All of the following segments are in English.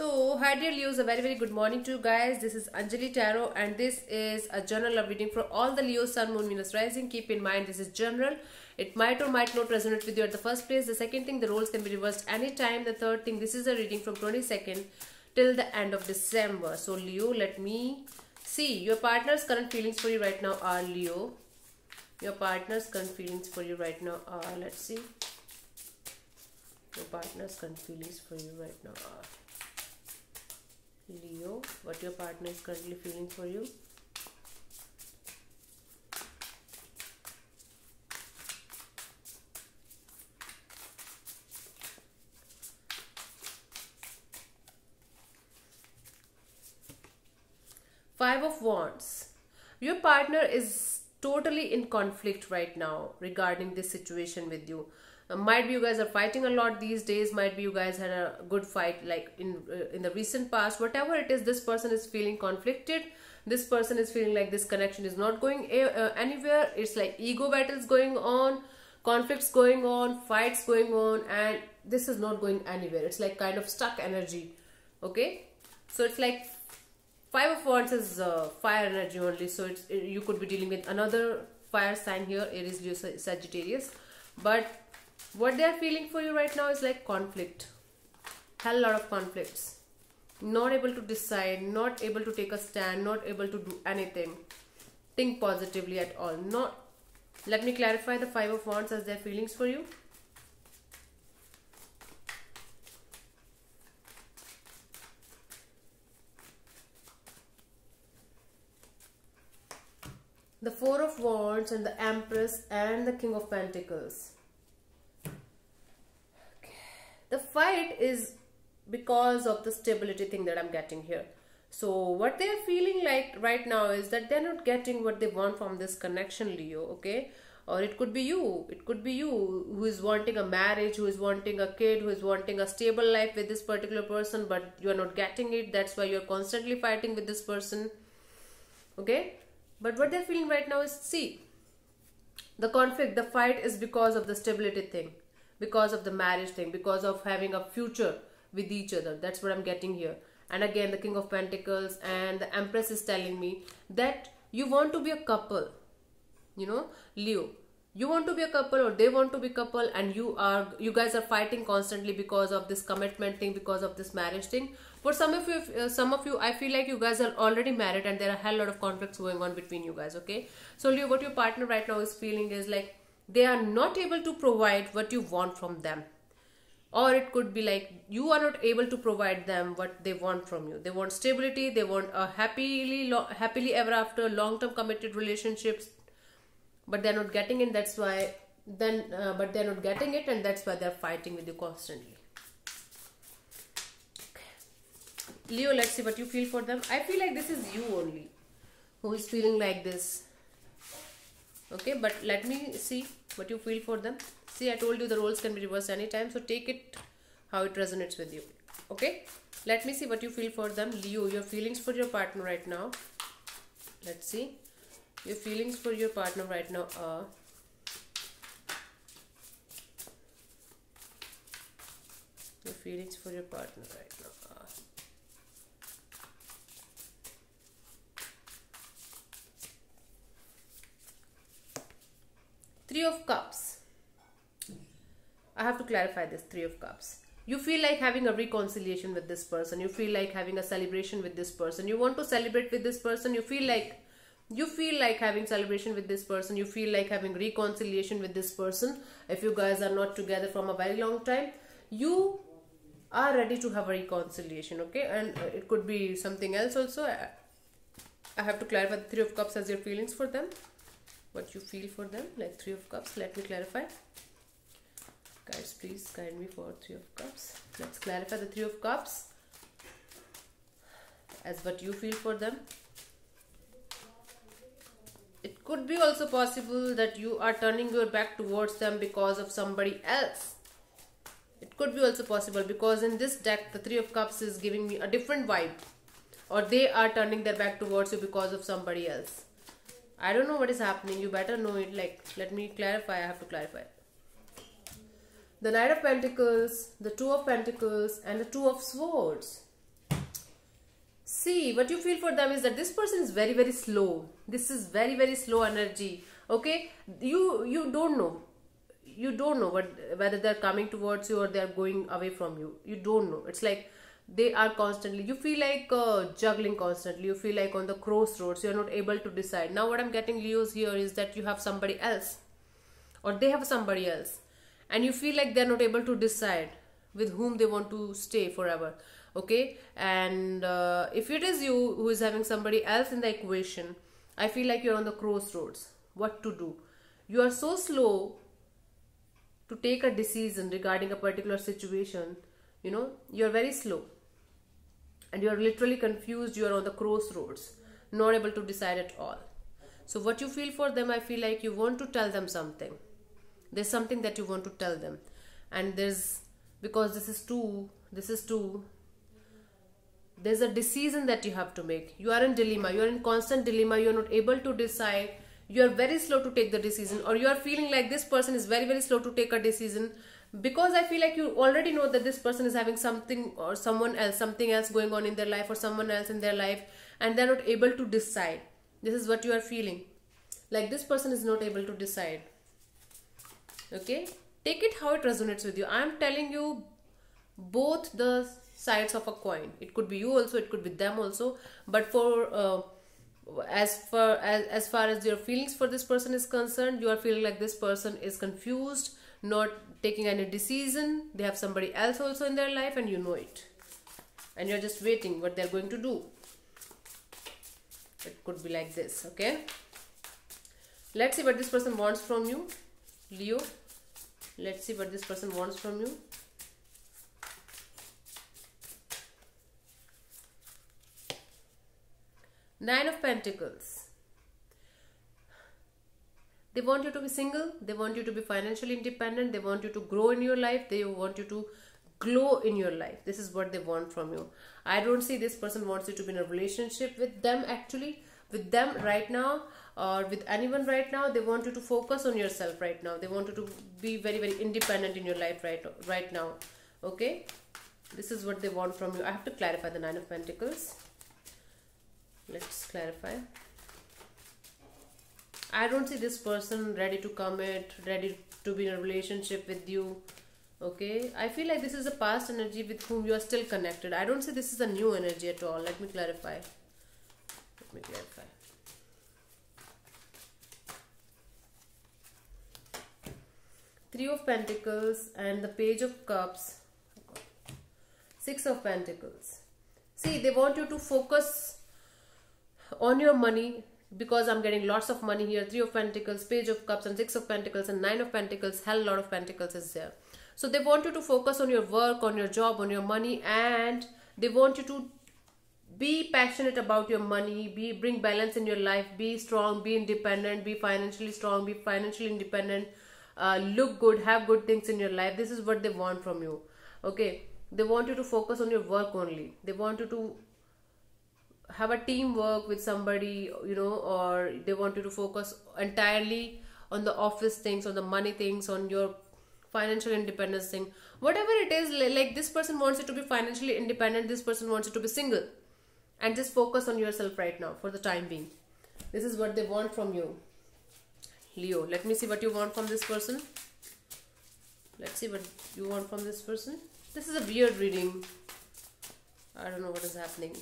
So, hi dear Leos, a very good morning to you guys. This is Anjali Tarot and this is a general love reading for all the Leo, Sun, Moon, Venus, Rising. Keep in mind this is general. It might or might not resonate with you at the first place. The second thing, the roles can be reversed anytime. The third thing, this is a reading from 22nd till the end of December. So Leo, let me see. Your partner's current feelings for you right now are Leo. Your partner's current feelings for you right now are, let's see. Your partner's current feelings for you right now are Leo. What your partner is currently feeling for you. Five of Wands. Your partner is totally in conflict right now regarding this situation with you. Might be you guys are fighting a lot these days. Might be you guys had a good fight like in the recent past. Whatever it is, this person is feeling conflicted. This person is feeling like this connection is not going anywhere. It's like ego battles going on, conflicts going on, fights going on, and this is not going anywhere. It's like kind of stuck energy. Okay, so it's like Five of Wands is fire energy only. So you could be dealing with another fire sign here, Aries, Leo, Sagittarius, but what they are feeling for you right now is like conflict. Hell lot of conflicts. Not able to decide, not able to take a stand, not able to do anything. Think positively at all. Not. Let me clarify the Five of Wands as their feelings for you. The Four of Wands and the Empress and the King of Pentacles. The fight is because of the stability thing that I'm getting here. So what they're feeling like right now is that they're not getting what they want from this connection, Leo, okay? Or it could be you. It could be you who is wanting a marriage, who is wanting a kid, who is wanting a stable life with this particular person, but you are not getting it. That's why you're constantly fighting with this person, okay? But what they're feeling right now is, see, the conflict, the fight is because of the stability thing. Because of the marriage thing, because of having a future with each other. That's what I'm getting here. And again, the King of Pentacles and the Empress is telling me that you want to be a couple. You know, Leo, you want to be a couple or they want to be a couple, and you guys are fighting constantly because of this commitment thing, because of this marriage thing. For some of you, I feel like you guys are already married and there are a hell lot of conflicts going on between you guys, okay? So Leo, what your partner right now is feeling is like they are not able to provide what you want from them. Or it could be like you are not able to provide them what they want from you. They want stability, they want a happily ever after, long-term committed relationships, but they're not getting it. That's why but they're not getting it, and that's why they're fighting with you constantly. Okay. Leo, let's see what you feel for them. I feel like this is you only who is feeling like this. Okay, but let me see what you feel for them. See, I told you the roles can be reversed anytime, so take it how it resonates with you. Okay, let me see what you feel for them. Leo, your feelings for your partner right now. Let's see. Your feelings for your partner right now are your feelings for your partner right now are Three of Cups. I have to clarify this. Three of Cups. You feel like having a reconciliation with this person. You feel like having a celebration with this person. You want to celebrate with this person. You feel like having celebration with this person. You feel like having reconciliation with this person. If you guys are not together from a very long time, you are ready to have a reconciliation, okay? And it could be something else also. I have to clarify the Three of Cups as your feelings for them. What you feel for them, like Three of Cups. Let me clarify. Guys, please guide me for Three of Cups. Let's clarify the Three of Cups as what you feel for them. It could be also possible that you are turning your back towards them because of somebody else. It could be also possible because in this deck, the Three of Cups is giving me a different vibe. Or they are turning their back towards you because of somebody else. I don't know what is happening. You better know it. Like, let me clarify. I have to clarify. The Knight of Pentacles, the Two of Pentacles, and the Two of Swords. See, what you feel for them is that this person is very, very slow. This is very, very slow energy. Okay, you don't know. You don't know whether they're coming towards you or they're going away from you. You don't know. It's like they are constantly. You feel like juggling constantly. You feel like on the crossroads. You're not able to decide. Now, what I'm getting, Leos, here is that you have somebody else, or they have somebody else, and you feel like they're not able to decide with whom they want to stay forever. Okay, and if it is you who is having somebody else in the equation, I feel like you're on the crossroads. What to do? You are so slow to take a decision regarding a particular situation. You know, you're very slow and you're literally confused. You are on the crossroads, not able to decide at all. So what you feel for them, I feel like you want to tell them something. There's something that you want to tell them, and because this is two, there's a decision that you have to make. You are in dilemma. You are in constant dilemma. You are not able to decide. You are very slow to take the decision, or you are feeling like this person is very, very slow to take a decision, because I feel like you already know that this person is having something or something else going on in their life, or someone else in their life, and they're not able to decide. This is what you are feeling. Like this person is not able to decide. Okay? Take it how it resonates with you. I am telling you both the sides of a coin. It could be you also, it could be them also, but for as far as your feelings for this person is concerned, you are feeling like this person is confused, not taking any decision. They have somebody else also in their life, and you know it, and you're just waiting what they're going to do. It could be like this. Okay, let's see what this person wants from you, Leo. Let's see what this person wants from you. Nine of Pentacles. They want you to be single. They want you to be financially independent. They want you to grow in your life. They want you to glow in your life. This is what they want from you. I don't see this person wants you to be in a relationship with them actually. With them right now, or with anyone right now. They want you to focus on yourself right now. They want you to be very, very independent in your life right now. Okay? This is what they want from you. I have to clarify the Nine of Pentacles. Let's clarify. I don't see this person ready to commit, ready to be in a relationship with you. Okay, I feel like this is a past energy with whom you are still connected. I don't see this is a new energy at all. Let me clarify. Three of Pentacles and the Page of Cups. Six of Pentacles. See, they want you to focus on your money, because I'm getting lots of money here. Three of Pentacles, Page of Cups, and Six of Pentacles, and Nine of Pentacles. Hell, lot of Pentacles is there. So they want you to focus on your work, on your job, on your money, and they want you to be passionate about your money, bring balance in your life, be strong, be independent, be financially strong, be financially independent, look good, have good things in your life. This is what they want from you. Okay, they want you to focus on your work only. They want you to have a teamwork with somebody, you know, or they want you to focus entirely on the office things, on the money things, on your financial independence thing. Whatever it is, like this person wants you to be financially independent, this person wants you to be single, and just focus on yourself right now for the time being. This is what they want from you, Leo. Let me see what you want from this person. Let's see what you want from this person. This is a weird reading. I don't know what is happening.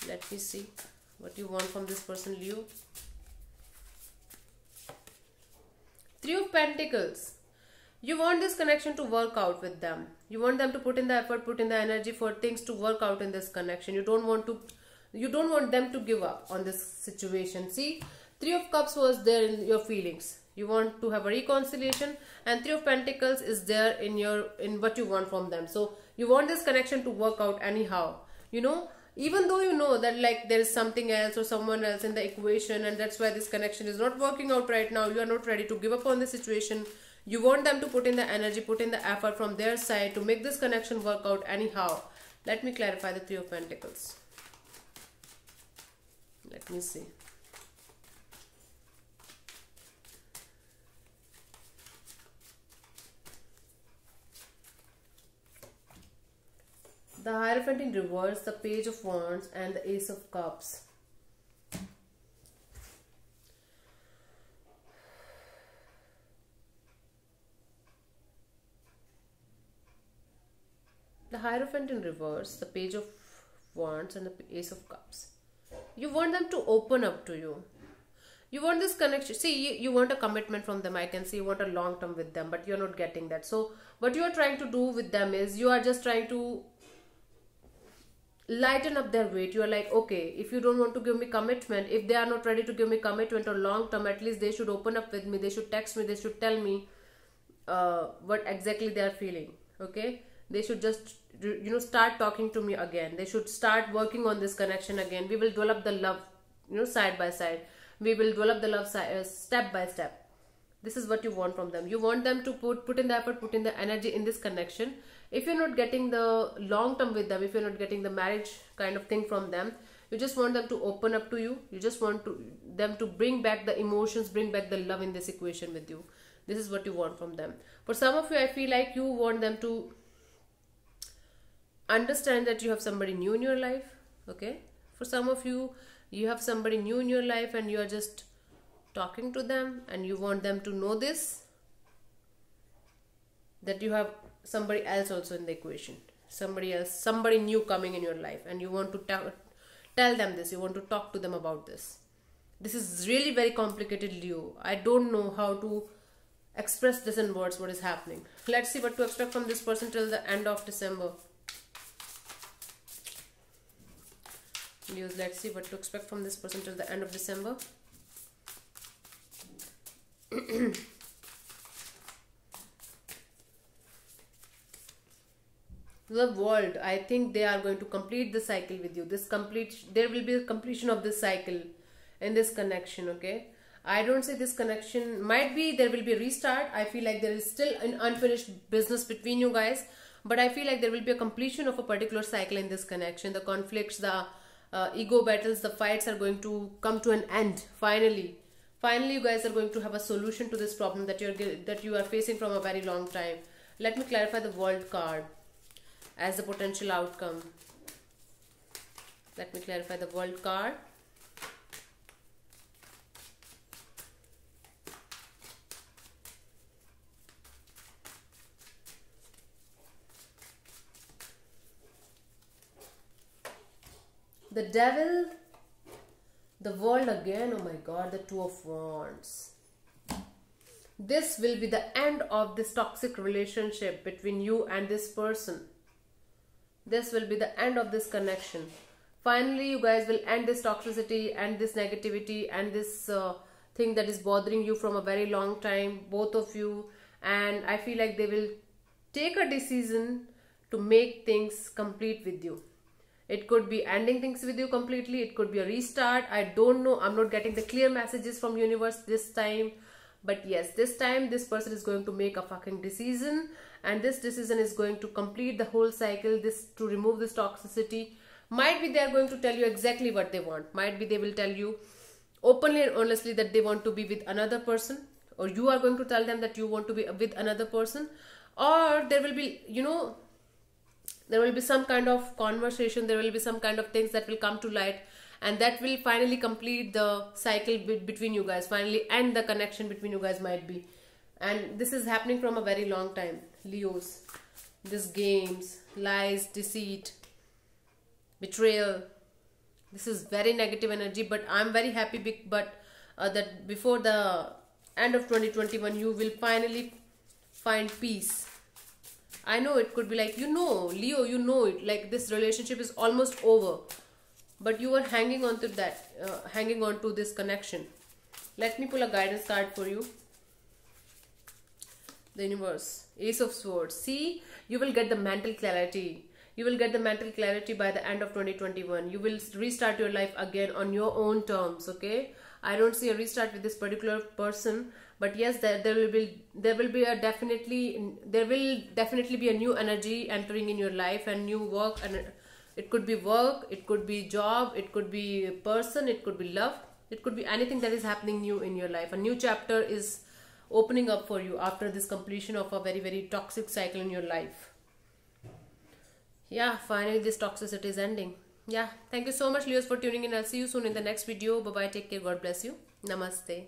Let me see what you want from this person, Leo. Three of Pentacles. You want this connection to work out with them. You want them to put in the effort, put in the energy for things to work out in this connection. You don't want them to give up on this situation. See, Three of Cups was there in your feelings. You want to have a reconciliation, and Three of Pentacles is there in what you want from them. So you want this connection to work out anyhow. You know, even though you know that like there is something else or someone else in the equation, and that's why this connection is not working out right now. You are not ready to give up on the situation. You want them to put in the energy, put in the effort from their side to make this connection work out anyhow. Let me clarify the Three of Pentacles. Let me see. The Hierophant in reverse, the Page of Wands, and the Ace of Cups. The Hierophant in reverse, the Page of Wands, and the Ace of Cups. You want them to open up to you. You want this connection. See, you want a commitment from them. I can see you want a long term with them, but you're not getting that. So what you are trying to do with them is you are just trying to lighten up their weight. You are like, okay, if you don't want to give me commitment, if they are not ready to give me commitment or long term, at least they should open up with me. They should text me. They should tell me what exactly they are feeling. Okay, they should just start talking to me again. They should start working on this connection again. We will develop the love side by side. We will develop the love step by step. This is what you want from them. You want them to put in the effort, put in the energy in this connection. If you're not getting the long term with them, if you're not getting the marriage kind of thing from them, you just want them to open up to you. You just want them to bring back the emotions, bring back the love in this equation with you. This is what you want from them. For some of you, I feel like you want them to understand that you have somebody new in your life. Okay, for some of you, you have somebody new in your life and you are just talking to them and you want them to know this, that you have somebody else also in the equation, somebody else, somebody new coming in your life, and you want to tell them this, you want to talk to them about this. This is really very complicated, Leo. I don't know how to express this in words, what is happening. Let's see what to expect from this person till the end of December. Leos, let's see what to expect from this person till the end of December. The World, I think they are going to complete the cycle with you. There will be a completion of this cycle in this connection. Okay, I don't say this connection, might be there will be a restart. I feel like there is still an unfinished business between you guys, but I feel like there will be a completion of a particular cycle in this connection. The conflicts, the ego battles, the fights are going to come to an end. Finally you guys are going to have a solution to this problem that you are facing from a very long time. Let me clarify the World card as the potential outcome. Let me clarify the World card. The Devil, the World again, oh my god, the Two of Wands. This will be the end of this toxic relationship between you and this person. This will be the end of this connection. Finally, you guys will end this toxicity and this negativity and this thing that is bothering you from a very long time, both of you. And I feel like they will take a decision to make things complete with you. It could be ending things with you completely. It could be a restart. I don't know. I'm not getting the clear messages from universe this time. But yes, this time this person is going to make a fucking decision. And this decision is going to complete the whole cycle. To remove this toxicity. Might be they are going to tell you exactly what they want. Might be they will tell you openly and honestly that they want to be with another person. Or you are going to tell them that you want to be with another person. Or there will be, there will be some kind of conversation, there will be some kind of things that will come to light, and that will finally complete the cycle between you guys, finally end the connection between you guys, might be. And this is happening from a very long time, Leos. This games, lies, deceit, betrayal. This is very negative energy, but I'm very happy that before the end of 2021, you will finally find peace. I know it could be like, Leo, it, like this relationship is almost over, but you are hanging on to that, hanging on to this connection. Let me pull a guidance card for you. The universe, Ace of Swords. See, you will get the mental clarity. You will get the mental clarity by the end of 2021. You will restart your life again on your own terms. Okay, I don't see a restart with this particular person. But yes, there will definitely be a new energy entering in your life and new work, and it could be work, it could be job, it could be a person, it could be love, it could be anything that is happening new in your life. A new chapter is opening up for you after this completion of a very, very toxic cycle in your life. Yeah, finally this toxicity is ending. Yeah, thank you so much, Leos, for tuning in. I'll see you soon in the next video. Bye bye, take care, God bless you. Namaste.